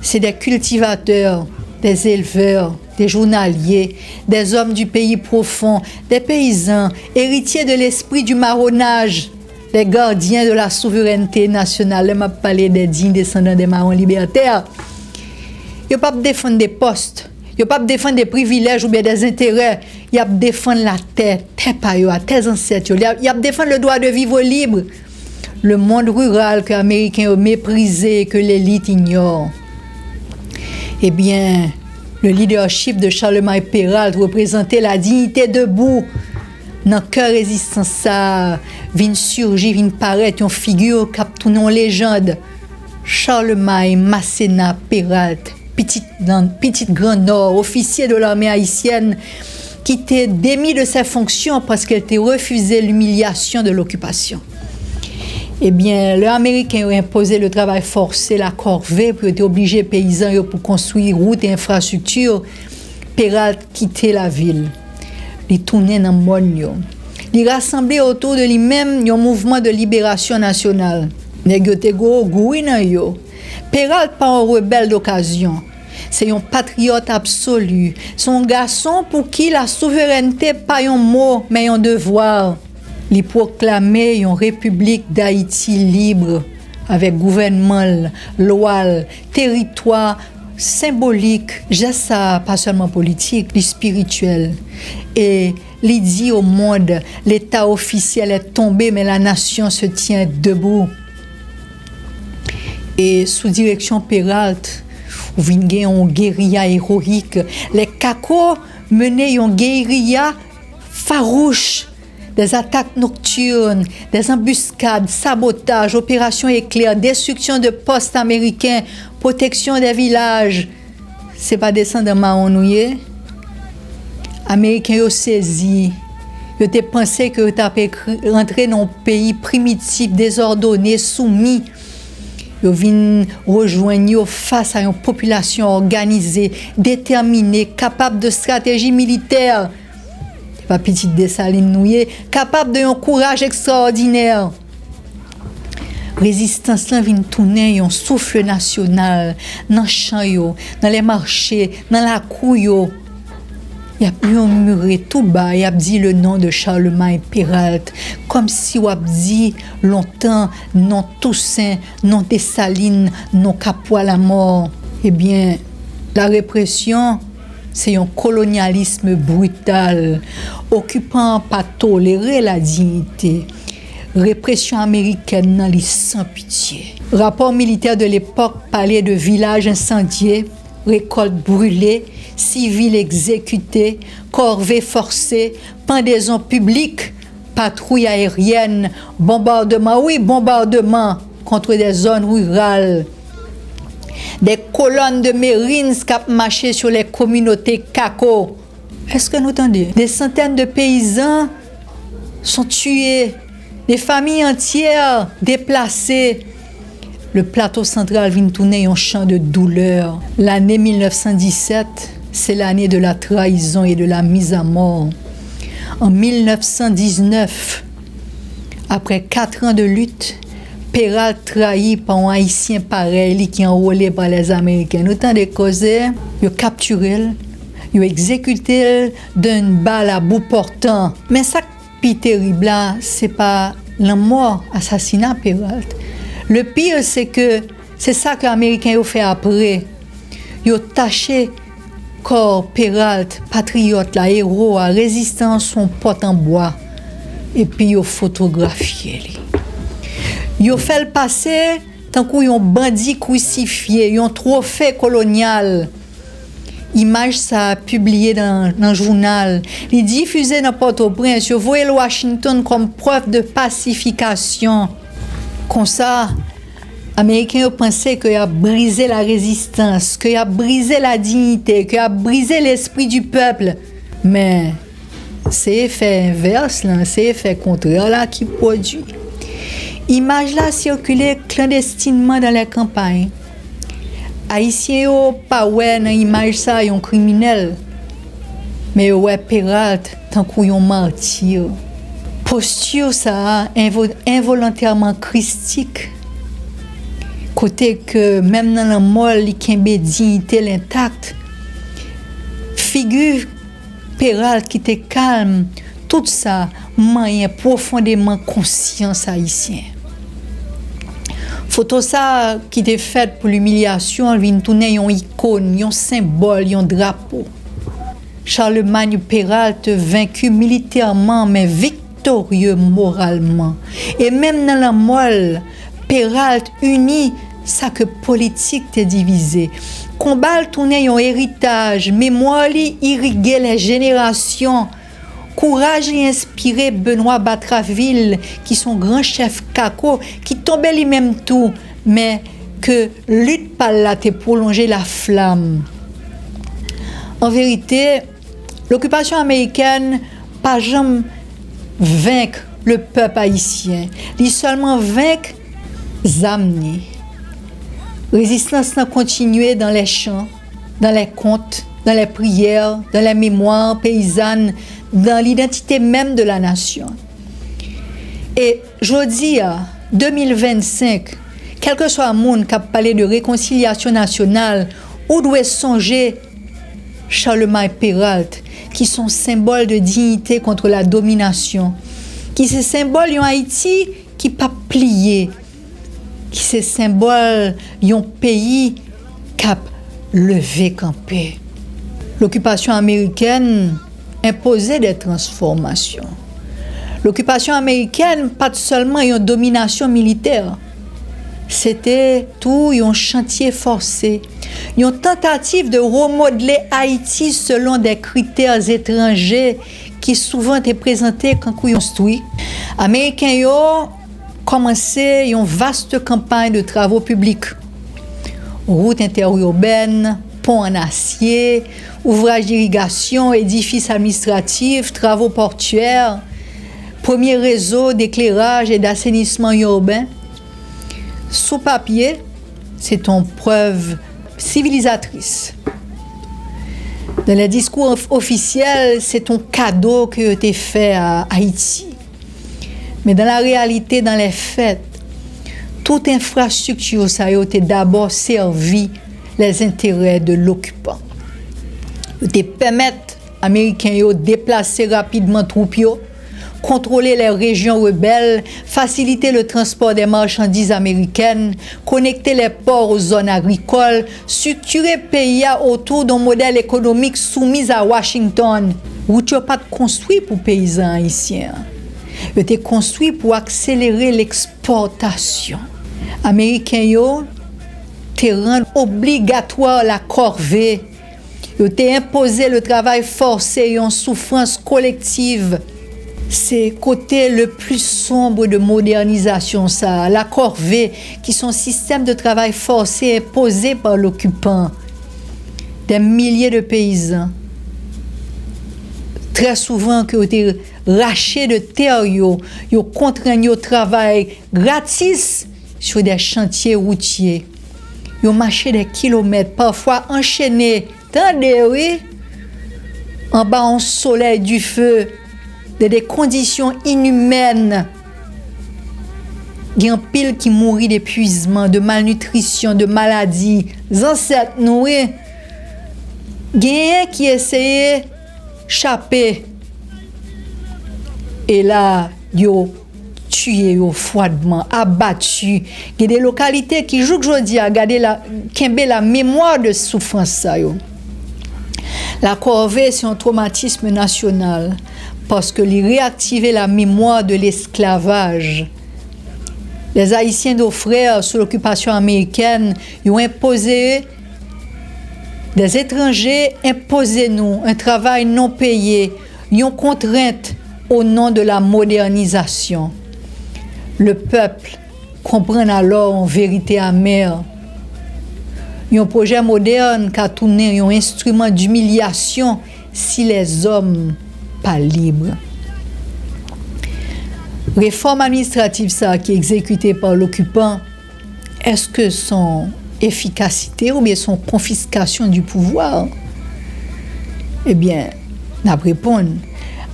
C'est des cultivateurs, des éleveurs, des journaliers, des hommes du pays profond, des paysans, héritiers de l'esprit du marronnage, les gardiens de la souveraineté nationale. Je m'a parlé des dignes descendants des marrons libertaires. Ils ne peuvent pas défendre des postes, ils ne peuvent pas défendre des privilèges ou bien des intérêts. Ils peuvent défendre la terre, tes ancêtres. Ils peuvent défendre le droit de vivre libre. Le monde rural que les Américains ont méprisé et que l'élite ignore. Eh bien, le leadership de Charlemagne Péralte représentait la dignité debout. Dans le cœur résistance, ça vient surgir, vient paraître une figure qui a tourné en légende. Charlemagne Masséna Péralte. Petit Grand Nord, officier de l'armée haïtienne, qui était démis de ses fonctions parce qu'elle était refusé l'humiliation de l'occupation. Eh bien, les Américains ont imposé le travail forcé, la corvée, pour être obligés, les paysans, pour construire routes et infrastructures. Péralte quittait la ville. Il tournait dans le monde. Il rassemblait autour de lui-même un mouvement de libération nationale. Péralte pas un rebelle d'occasion. C'est un patriote absolu. C'est un garçon pour qui la souveraineté pas un mot, mais un devoir. Il proclamait une république d'Haïti libre, avec gouvernement, loi, territoire symbolique, geste ça pas seulement politique, mais spirituel. Et il dit au monde, l'État officiel est tombé, mais la nation se tient debout. Et sous direction Peralt, où vient une guérilla héroïque, les Kako menaient une guérilla farouche, des attaques nocturnes, des embuscades, sabotages, opérations éclairs, destruction de postes américains, protection des villages. C'est pas descendre de Mahonouye. Américains ont saisi. Ils ont pensé que vous rentrer dans un pays primitif, désordonné, soumis. Ils viennent rejoindre face à une population organisée, déterminée, capable de stratégie militaire. Pas petite Dessalines Nouye, capable d'un courage extraordinaire. Résistance là vient tourner un souffle national dans champ yo, dans les marchés, dans la cour yo. Il a murmuré tout bas, il a dit le nom de Charlemagne Peralt, comme si on a dit longtemps non Toussaint, non Dessalines, non Capois la mort. Eh bien, la répression, c'est un colonialisme brutal, occupant pas tolérer la dignité. Répression américaine dans les sans pitié. Rapport militaire de l'époque parlait de villages incendiés, récoltes brûlées, civils exécutés, corvées forcées, pendaisons publiques, patrouilles aériennes, bombardements contre des zones rurales. Des colonnes de Marines qui marchaient sur les communautés Kako. Est-ce que nous entendons? Des centaines de paysans sont tués, des familles entières déplacées. Le plateau central vient tourner un champ de douleur. L'année 1917, c'est l'année de la trahison et de la mise à mort. En 1919, après 4 ans de lutte, Peralt trahi par un Haïtien pareil qui est enrôlé par les Américains. Autant de causes, ils ont capturé, ils ont exécuté d'une balle à bout portant. Mais ça qui est terrible là, c'est pas la mort, assassinat Peralt. Le pire, c'est que c'est ça que les Américains ont fait après. Ils ont taché corps Peralt, patriote, la héros, à résistance, son pote en bois. Et puis ils ont photographié. Ils ont fait le passer tant qu'ils ont bandit crucifié, ils ont trophée colonial. Image ça publié dans le journal. Ils diffusé dans Port-au-Prince. Ils voyaient le Washington comme preuve de pacification. Comme ça, les Américains ont pensé qu'il a brisé la résistance, qu'il a brisé la dignité, qu'il a brisé l'esprit du peuple. Mais c'est l'effet inverse, c'est l'effet contraire là, qui produit. Image là circulait clandestinement dans les campagnes. Haïtiens yo pas ouais dans image ça un criminel. Mais ouais Peralt tant qu'on martyr. Posture ça involontairement christique. Côté que même dans la mort il kembe dignité l'intacte. Figure Peralt qui était calme, tout ça moyen profondément conscience haïtien. Photo ça qui était faite pour l'humiliation, elle vient tourner une icône, un symbole, un drapeau. Charlemagne Peralt vaincu militairement mais victorieux moralement. Et même dans la moelle, Peralt uni ça que politique t'est divisé. Combat tourner un héritage, mémoire irriguer les générations. Courage et inspiré Benoît Batraville, qui sont grand chef Kako, qui tombait lui-même tout, mais que lutte par là t'est prolongé la flamme. En vérité, l'occupation américaine pas jamais vaincre le peuple haïtien, il seulement vaincre Zamni. Résistance n'a continué dans les chants, dans les contes, dans les prières, dans les mémoires paysannes, dans l'identité même de la nation. Et je dis, 2025, quel que soit le monde qui a parlé de réconciliation nationale, où doit songer Charlemagne Peralt, qui sont symboles de dignité contre la domination, qui sont symboles en Haïti qui pas plié, qui sont symboles d'un pays qui a lever campé. L'occupation américaine imposait des transformations. L'occupation américaine, pas seulement une domination militaire, c'était tout un chantier forcé, une tentative de remodeler Haïti selon des critères étrangers qui souvent étaient présentés quand ils ont construit. Les Américains ont commencé une vaste campagne de travaux publics. Routes interurbaines, ponts en acier, ouvrages d'irrigation, édifices administratifs, travaux portuaires, premier réseau d'éclairage et d'assainissement urbain. Sous papier, c'est une preuve civilisatrice. Dans les discours officiels, c'est un cadeau qui a été fait à Haïti. Mais dans la réalité, dans les faits, toute infrastructure, ça a été d'abord servi les intérêts de l'occupant. De permettre aux Américains de déplacer rapidement troupes, contrôler les régions rebelles, faciliter le transport des marchandises américaines, connecter les ports aux zones agricoles, structurer le pays autour d'un modèle économique soumis à Washington. Route n'a pas construit pour les paysans haïtiens. Il a été construit pour accélérer l'exportation. Les Américains ont rendu obligatoire la corvée. Ils ont imposé le travail forcé et une souffrance collective. C'est le côté le plus sombre de modernisation, ça, la corvée, qui sont un système de travail forcé imposé par l'occupant. Des milliers de paysans, très souvent qui ont été rachés de terre, ils ont contraint au travail gratis sur des chantiers routiers. Ils ont marché des kilomètres, parfois enchaînés, tendez, oui, en bas en soleil du feu, de des conditions inhumaines. Il y a un pile qui mourit d'épuisement, de malnutrition, de maladies. Les ancêtres, nous, il y a un qui essayait d'échapper. Et là, ils ont tué froidement, abattu. Il y a des localités qui, jour aujourd'hui, à garder la mémoire de souffrance. Ça, la corvée, c'est un traumatisme national. Parce que il réactivait la mémoire de l'esclavage. Les Haïtiens, nos frères, sous l'occupation américaine, ils ont imposé, des étrangers imposaient nous un travail non payé, ils ont contrainte au nom de la modernisation. Le peuple comprend alors en vérité amère. Un projet moderne qui a tourné un instrument d'humiliation si les hommes pas libre. Réforme administrative ça qui est exécutée par l'occupant, est-ce que son efficacité ou bien son confiscation du pouvoir? Eh bien, n'a répondu.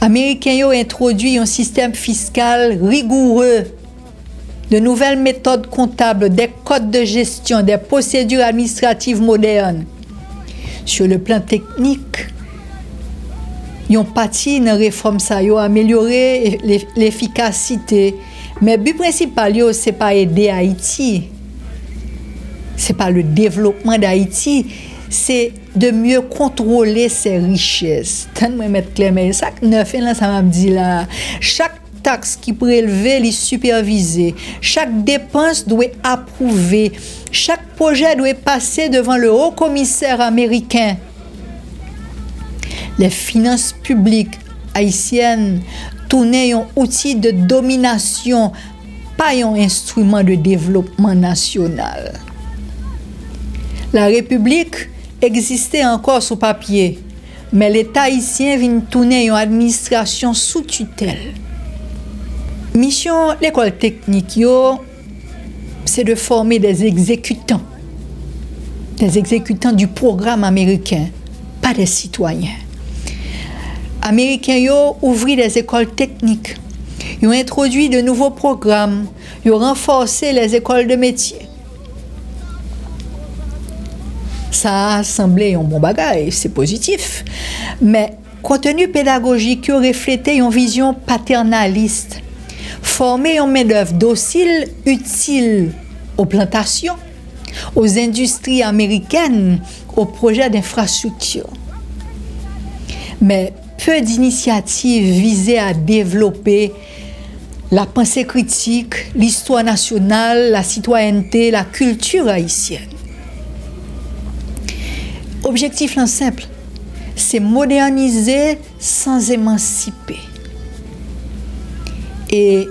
Américains ont introduit un système fiscal rigoureux, de nouvelles méthodes comptables, des codes de gestion, des procédures administratives modernes. Sur le plan technique, ils ont parti dans la réforme, ça a amélioré l'efficacité. Mais le but principal, ce n'est pas aider Haïti. Ce n'est pas le développement d'Haïti. C'est de mieux contrôler ses richesses. Tant de mettre clair, mais ça m'a dit là. Chaque taxe qui prélevée, les superviser. Chaque dépense doit être approuvée. Chaque projet doit passer devant le haut commissaire américain. Les finances publiques haïtiennes tournaient un outil de domination, pas un instrument de développement national. La République existait encore sous papier, mais l'État haïtien vient tourner une administration sous tutelle. Mission l'école technique, c'est de former des exécutants du programme américain, pas des citoyens. Américains ont ouvert des écoles techniques. Ils ont introduit de nouveaux programmes. Ils ont renforcé les écoles de métiers. Ça a semblé un bon bagage, c'est positif. Mais contenu pédagogique reflétait une vision paternaliste. Former une main-d'œuvre docile, utile aux plantations, aux industries américaines, aux projets d'infrastructure. Mais peu d'initiatives visaient à développer la pensée critique, l'histoire nationale, la citoyenneté, la culture haïtienne. Objectif là simple, c'est moderniser sans émanciper. Et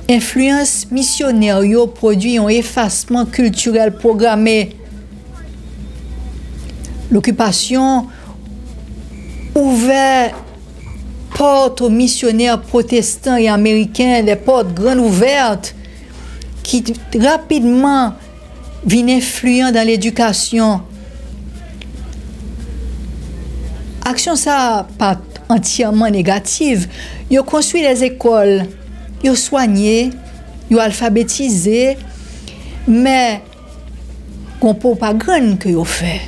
influence missionnaire yo produit un effacement culturel programmé. L'occupation ouvert portes aux missionnaires protestants et américains, des portes grandes ouvertes qui rapidement viennent influents dans l'éducation. Action ça pas entièrement négative. Ils ont construit les écoles, ils ont soigné, ils ont alphabétisé, mais on propagande que ils ont fait.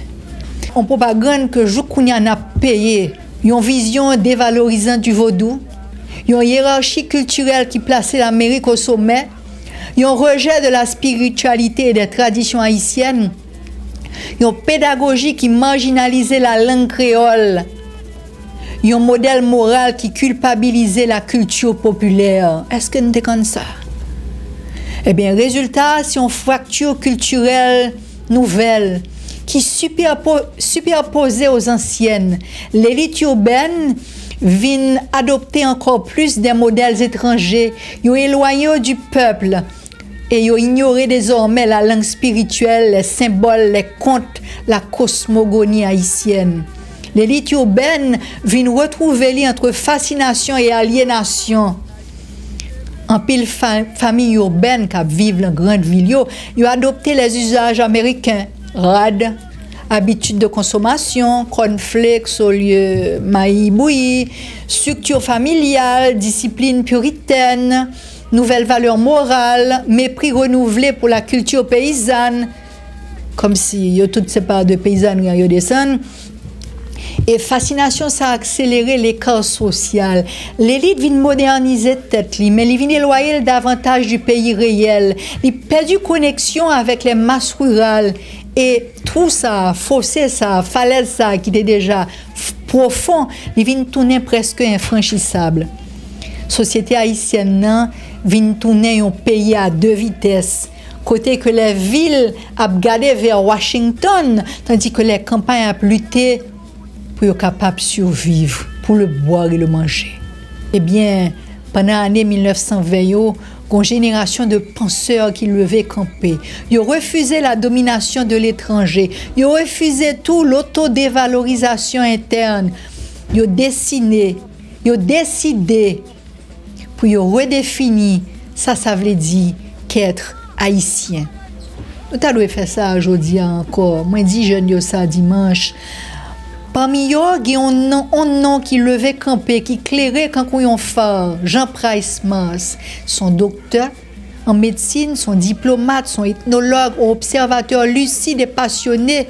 On propagande que Joukounia a payé. Ils ont une vision dévalorisante du vaudou. Ils ont une hiérarchie culturelle qui plaçait l'Amérique au sommet. Ils ont un rejet de la spiritualité et des traditions haïtiennes. Ils ont une pédagogie qui marginalisait la langue créole. Ils ont un modèle moral qui culpabilisait la culture populaire. Est-ce que nous sommes comme ça? Eh bien, résultat, c'est une fracture culturelle nouvelle qui superposée aux anciennes. L'élite urbaine vient adopter encore plus des modèles étrangers. Ils ont éloigné du peuple et ils ont ignoré désormais la langue spirituelle, les symboles, les contes, la cosmogonie haïtienne. L'élite urbaine vient retrouver entre fascination et aliénation. En pile famille urbaine qui vivent dans grande ville, ils ont adopté les usages américains. Rad, habitude de consommation, cornflakes au lieu maïs bouilli, structure familiale, discipline puritaine, nouvelles valeurs morales, mépris renouvelé pour la culture paysanne, comme si yo toutes ces parts de paysannes yo descendent. Et fascination, ça a accéléré l'écart social. L'élite vient moderniser tête, mais il vient éloigner davantage du pays réel. Il perdu connexion avec les masses rurales. Et tout ça, fossé ça, falaise ça, qui était déjà profond, il vient tourner presque infranchissable. Société haïtienne vient tourner un pays à deux vitesses. Côté que les villes a regardé vers Washington, tandis que les campagnes a lutté pour être capable de survivre, pour le boire et le manger. Eh bien, pendant l'année 1920, une génération de penseurs qui levaient camper. Ils ont refusé la domination de l'étranger. Ils ont refusé toute l'autodévalorisation interne. Ils ont décidé pour redéfinir ça veut dire qu'être haïtien. Nous avons fait ça aujourd'hui encore. Moi, dis jeune ça dimanche. Parmi eux, il y a un nom qui levait campé, qui clairait quand on phare, Jean Price Mars, son docteur en médecine, son diplomate, son ethnologue, observateur lucide et passionné.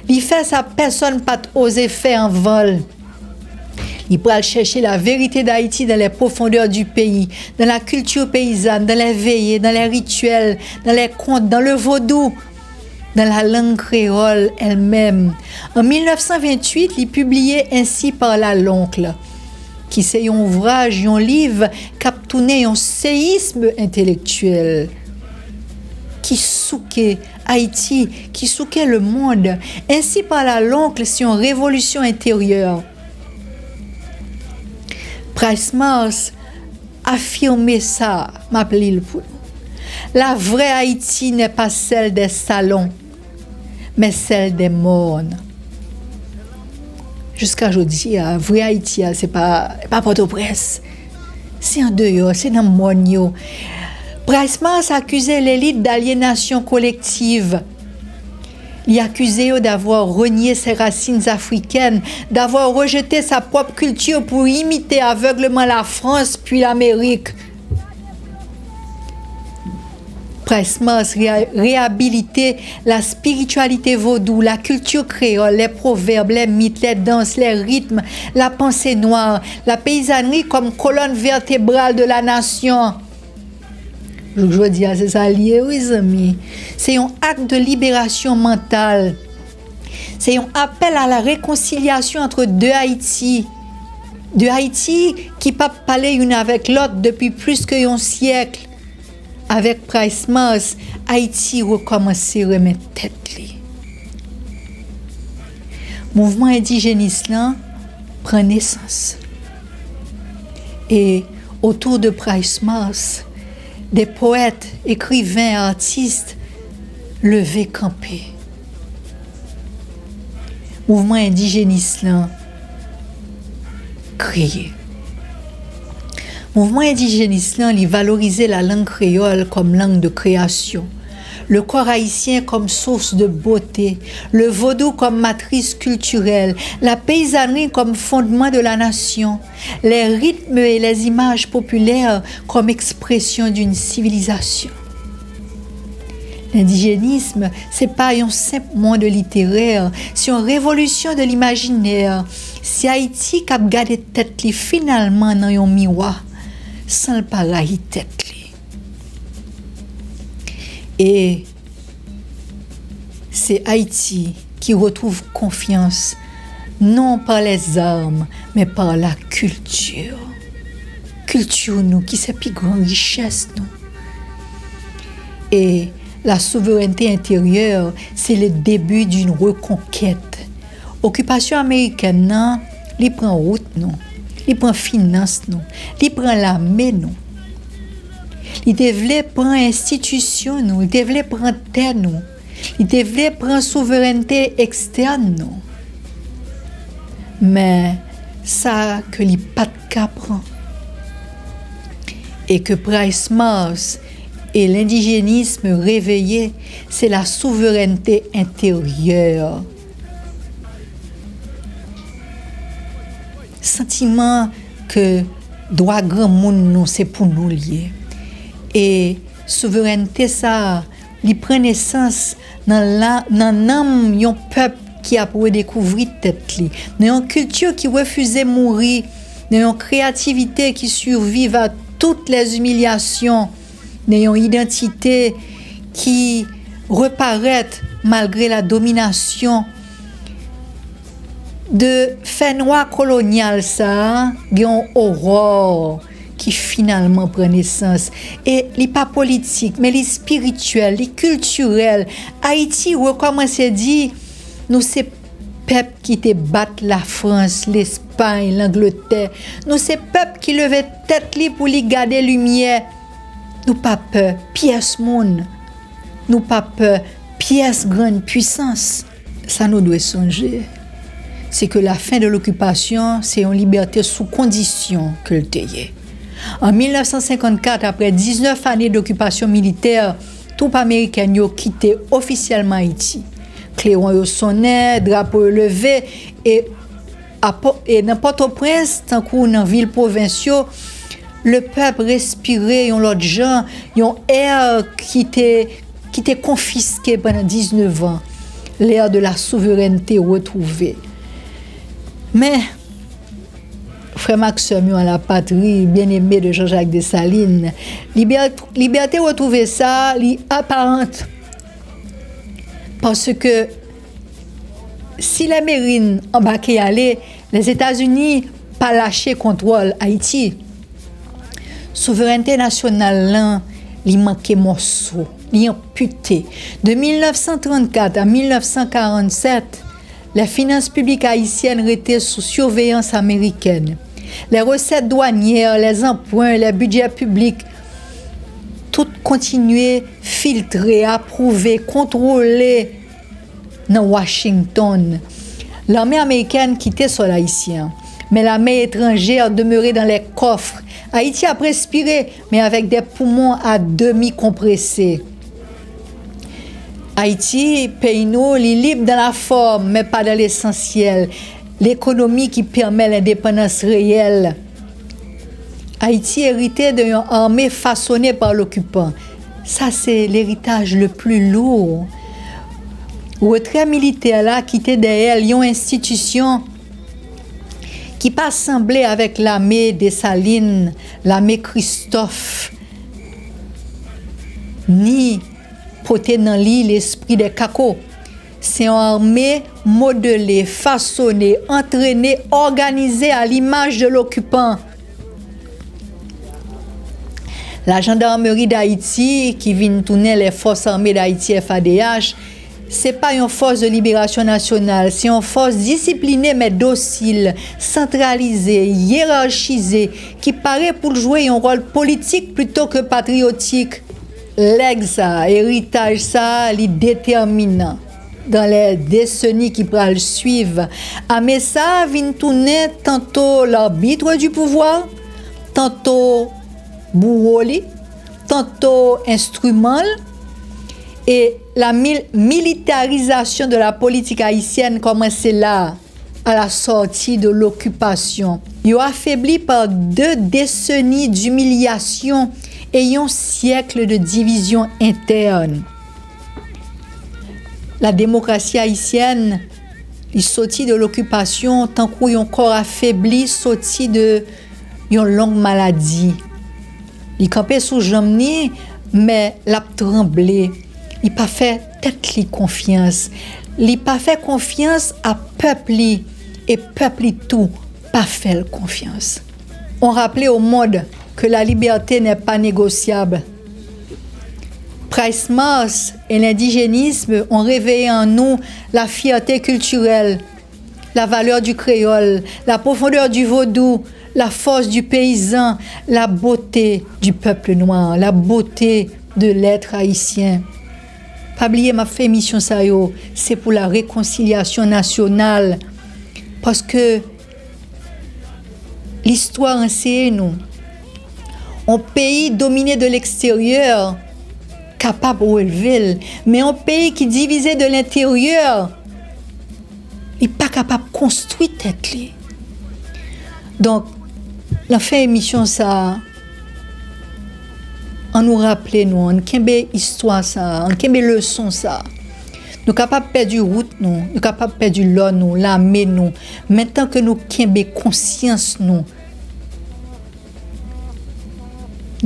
Il fait sa personne pas oser faire en vol. Il peut aller chercher la vérité d'Haïti dans les profondeurs du pays, dans la culture paysanne, dans les veillées, dans les rituels, dans les contes, dans le vaudou, dans la langue créole elle-même. En 1928, il publiait Ainsi parla l'oncle, qui c'est un ouvrage, un livre qui a tourné un séisme intellectuel, qui souquait Haïti, qui souquait le monde. Ainsi parla l'oncle, c'est une révolution intérieure. Price Mars affirmait ça, m'appelait le pour. La vraie Haïti n'est pas celle des salons, mais celle des mornes. Jusqu'à aujourd'hui, la vraie Haïti, c'est pas Port-au-Prince. C'est en dehors, c'est dans le monde. Price Mars accusait l'élite d'aliénation collective. Il accusait d'avoir renié ses racines africaines, d'avoir rejeté sa propre culture pour imiter aveuglement la France puis l'Amérique. Price Mars réhabilitait la spiritualité vaudou, la culture créole, les proverbes, les mythes, les danses, les rythmes, la pensée noire, la paysannerie comme colonne vertébrale de la nation. Je dis, c'est ça lié, oui, amis. C'est un acte de libération mentale. C'est un appel à la réconciliation entre deux Haïti. Deux Haïti qui ne parlent une avec l'autre depuis plus qu'un siècle. Avec Price Mars, Haïti recommence à remettre tête. Mouvement indigéniste là prend naissance. Et autour de Price Mars, des poètes, écrivains, artistes levaient camper. Mouvement indigéniste là créé. Mouvement indigéniste là, il valorisait la langue créole comme langue de création. Le corps haïtien comme source de beauté, le vaudou comme matrice culturelle, la paysannerie comme fondement de la nation, les rythmes et les images populaires comme expression d'une civilisation. L'indigénisme, c'est pas un simple monde littéraire, c'est une révolution de l'imaginaire. Si Haïti cap gardé tête li finalement dans un miroir, sans le pareil tête li. Et c'est Haïti qui retrouve confiance, non par les armes, mais par la culture. Culture, nous, qui c'est plus grande richesse, nous. Et la souveraineté intérieure, c'est le début d'une reconquête. Occupation américaine, non, il prend route, non. Il prend finance, non. Il prend l'armée, non. Il devait prendre institution, nous. Il devait prendre terre, nous. Il devait prendre souveraineté externe, nous. Mais ça que les pas de cas prend. Et que Price Mars et l'indigénisme réveillé, c'est la souveraineté intérieure. Sentiment que droit grand monde, nous, c'est pour nous lier. Et souveraineté, ça, il prend naissance dans l'âme d'un peuple qui a pour découvrir tête li, dans une culture qui refusait mourir, dans une créativité qui survive à toutes les humiliations, dans une identité qui reparaît malgré la domination de fait noir colonial, ça, il y a une aurore qui finalement prend naissance. Et les pas politique, mais les spirituels, les culturels. Haïti recommence à dire, nous c'est peuple qui te battent la France, l'Espagne, l'Angleterre. Nous c'est peuple qui levait tête li pour lui garder lumière. Nous pas peur, pièce monde. Nous pas peur, pièce grande puissance. Ça nous doit songer. C'est que la fin de l'occupation, c'est une liberté sous condition que le teye. En 1954, après 19 années d'occupation militaire, troupes américaines ont quitté officiellement Haïti. Clairon sonné, drapeau levé, et dans Port-au-Prince, tant que dans la ville provinciale, le peuple respirait un autre genre, un air qui était confisqué pendant 19 ans, l'air de la souveraineté retrouvée. Mais, frère Maxime, la patrie bien-aimée de Jean-Jacques Dessalines, liberté retrouver ça, apparente. Parce que si la Marine embarquait aller, les États-Unis pas lâché contrôle Haïti. Souveraineté nationale là, il manquait morceau, il amputé. De 1934 à 1947, les finances publiques haïtiennes étaient sous surveillance américaine. Les recettes douanières, les emprunts, les budgets publics, tout continuait filtré, approuvé, contrôlé dans Washington. L'armée américaine quittait sol haïtien, mais l'armée étrangère demeurait dans les coffres. Haïti a respiré, mais avec des poumons à demi compressés. Haïti, pays nous, est libre dans la forme, mais pas dans l'essentiel. L'économie qui permet l'indépendance réelle. Haïti héritait d'une armée façonnée par l'occupant. Ça, c'est l'héritage le plus lourd. Retrait militaire là, qui était derrière une institution qui pas semblé avec l'armée Dessalines, l'armée Christophe. ni porter dans lui l'esprit des cacos. C'est une armée modelée, façonnée, entraînée, organisée à l'image de l'occupant. La gendarmerie d'Haïti qui vient tourner les forces armées d'Haïti FADH, c'est pas une force de libération nationale, c'est une force disciplinée mais docile, centralisée, hiérarchisée, qui paraît pour jouer un rôle politique plutôt que patriotique. Legs ça, héritage ça, li déterminant dans les décennies qui pourraient le suivre. Mais ça vient tourner tantôt l'arbitre du pouvoir, tantôt bourreau, tantôt instrument. Et la militarisation de la politique haïtienne commence là, à la sortie de l'occupation. Il a affaibli par 2 décennies d'humiliation et un siècle de division interne. La démocratie haïtienne est sortie de l'occupation tant qu'il a encore affaibli, sorti de une longue maladie. Il campait sous jamni, mais l'a tremblé. Il n'a pas fait tête li confiance. Il n'a pas fait confiance à peuple li, et peuple li tout pas fait confiance. On rappelait au monde que la liberté n'est pas négociable. Price Mars et l'indigénisme ont réveillé en nous la fierté culturelle, la valeur du créole, la profondeur du vaudou, la force du paysan, la beauté du peuple noir, la beauté de l'être haïtien. Pas oublier ma fait mission ça yo, c'est pour la réconciliation nationale parce que l'histoire enseigne nous un pays dominé de l'extérieur capable de relever, mais un pays qui divisé de l'intérieur il n'est pas capable de construire tête li. Donc la fin émission ça on nous rappelle nous on kembe histoire ça on kembe leçon ça nous capable perdre route nous capable perdre l'or nous l'armée nous maintenant que nous kembe conscience nous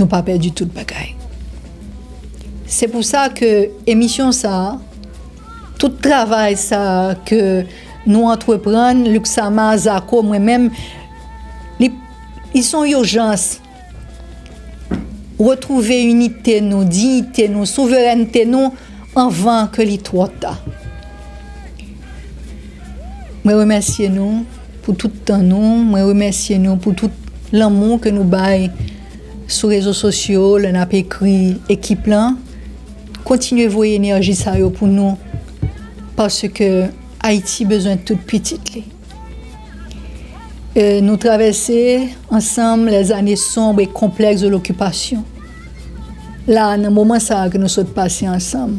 pas perdu toute bagaille. C'est pour ça que émission ça tout travail ça que nous entreprenons Luxama Zako moi-même ils sont urgence retrouver unité nous dignité nous souveraineté nous avant que les trop tard. Je remercie nous pour tout le temps nous, je remercie nous pour tout l'amour que nous baillons sur les réseaux sociaux, on a écrit équipe là. Continuez vos énergies ça pour nous parce que Haïti besoin de toute petite. Nous traverser ensemble les années sombres et complexes de l'occupation. Là, dans le moment ça que nous sommes passés ensemble.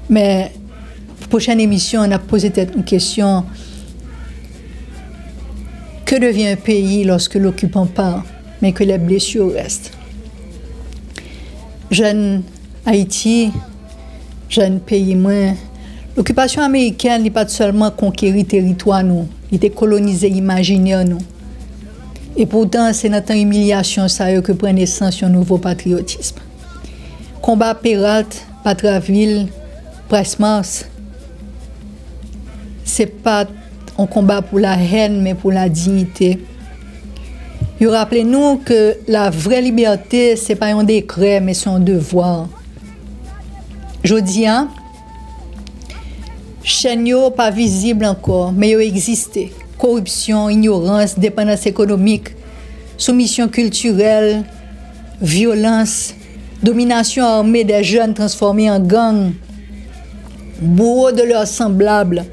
Mais pour la prochaine émission, on a posé une question. Que devient un pays lorsque l'occupant part, mais que les blessures restent? Jeune Haïti, jeune pays, moins. L'occupation américaine n'est pas seulement conquérir territoire, nous. Il était colonisé imaginaire, nous. Et pourtant, c'est notre humiliation ça que prend naissance un nouveau patriotisme. Combat Peralt, Patraville, Price Mars, c'est pas un combat pour la haine, mais pour la dignité. Rappelez-nous que la vraie liberté, c'est pas un décret, mais c'est un devoir. Jodi, chaîne yo pas visible encore, mais yo existe. Corruption, ignorance, dépendance économique, soumission culturelle, violence, domination armée des jeunes transformés en gangs, bourreaux de leurs semblables.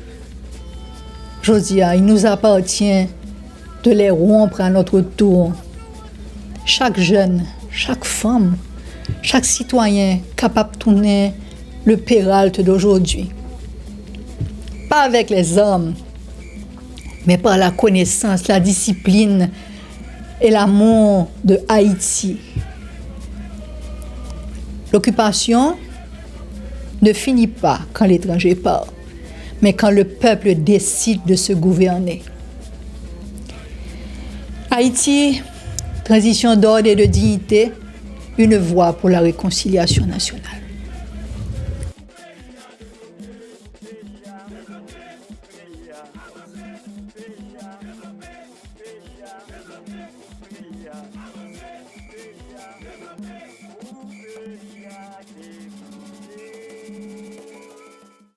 Jodi, il nous appartient de les rompre à notre tour. Chaque jeune, chaque femme, chaque citoyen capable de tourner le Peralt d'aujourd'hui. Pas avec les armes, mais par la connaissance, la discipline et l'amour de Haïti. L'occupation ne finit pas quand l'étranger part, mais quand le peuple décide de se gouverner. Haïti, transition d'ordre et de dignité, une voie pour la réconciliation nationale.